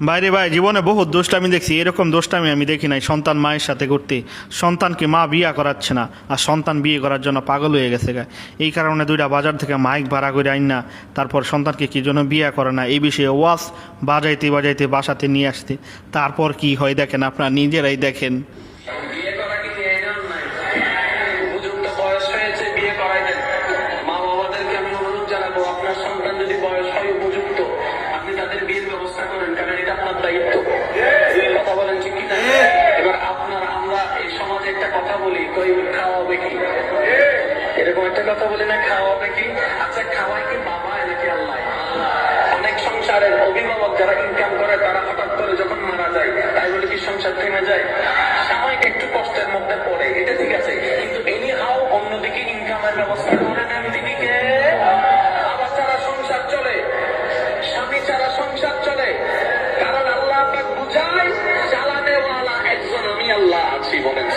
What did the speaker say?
বাইরে ভাই, জীবনে বহুত দুষ্টামি দেখছি, এরকম দুষ্টামি আমি দেখি নাই। সন্তান মায়ের সাথে করতে, সন্তানকে মা বিয়ে করাচ্ছে না, আর সন্তান বিয়ে করার জন্য পাগল হয়ে গেছে গা। এই কারণে দুইটা বাজার থেকে মাইক ভাড়া করে আইন না, তারপর সন্তানকে কি জন্য বিয়ে করে না এই বিষয়ে ওয়াজ বাজাইতে বাজাইতে বাসাতে নিয়ে আসতে, তারপর কি হয় দেখেন, আপনারা নিজেরাই দেখেন। বিয়ে করা কি প্রয়োজন নাই? উপযুক্ত বয়স হয়েছে, বিয়ে করাই দেন। মা বাবাদেরকে আমি অনুরোধ জানাবো, আপনার সন্তান যদি বয়স হয় উপযুক্ত, আপনি তাদের বিয়ের ব্যবস্থা করেন, কারণ এটা আপনার দায়িত্ব। কথা বলেন ঠিক কিনা? এবার আমরা এই সমাজে একটা কথা বলি, কই খাওয়াবে কি, এরকম একটা কথা বলি না, খাওয়াবে কি? আচ্ছা, খাওয়ায় কি বাবা নাকি আল্লাহ? অনেক সংসারের অভিভাবক যারা ইনকাম করে তারা হঠাৎ করে যখন মারা যায়, তাই বলে কি সংসার থেমে যায়? সাময়িক একটু কষ্টের মধ্যে পড়ে, এটা ঠিক আছে, কিন্তু এনি হাও অন্যদিকে ইনকামের ব্যবস্থা করে নেন দিদিকে। বাবা ছাড়া সংসার চলে, স্বামী ছাড়া সংসার চলে, কারণ আল্লাহ পাক বুঝায় চালানেওয়ালা একজন আমি আল্লাহ আছি, বলেন।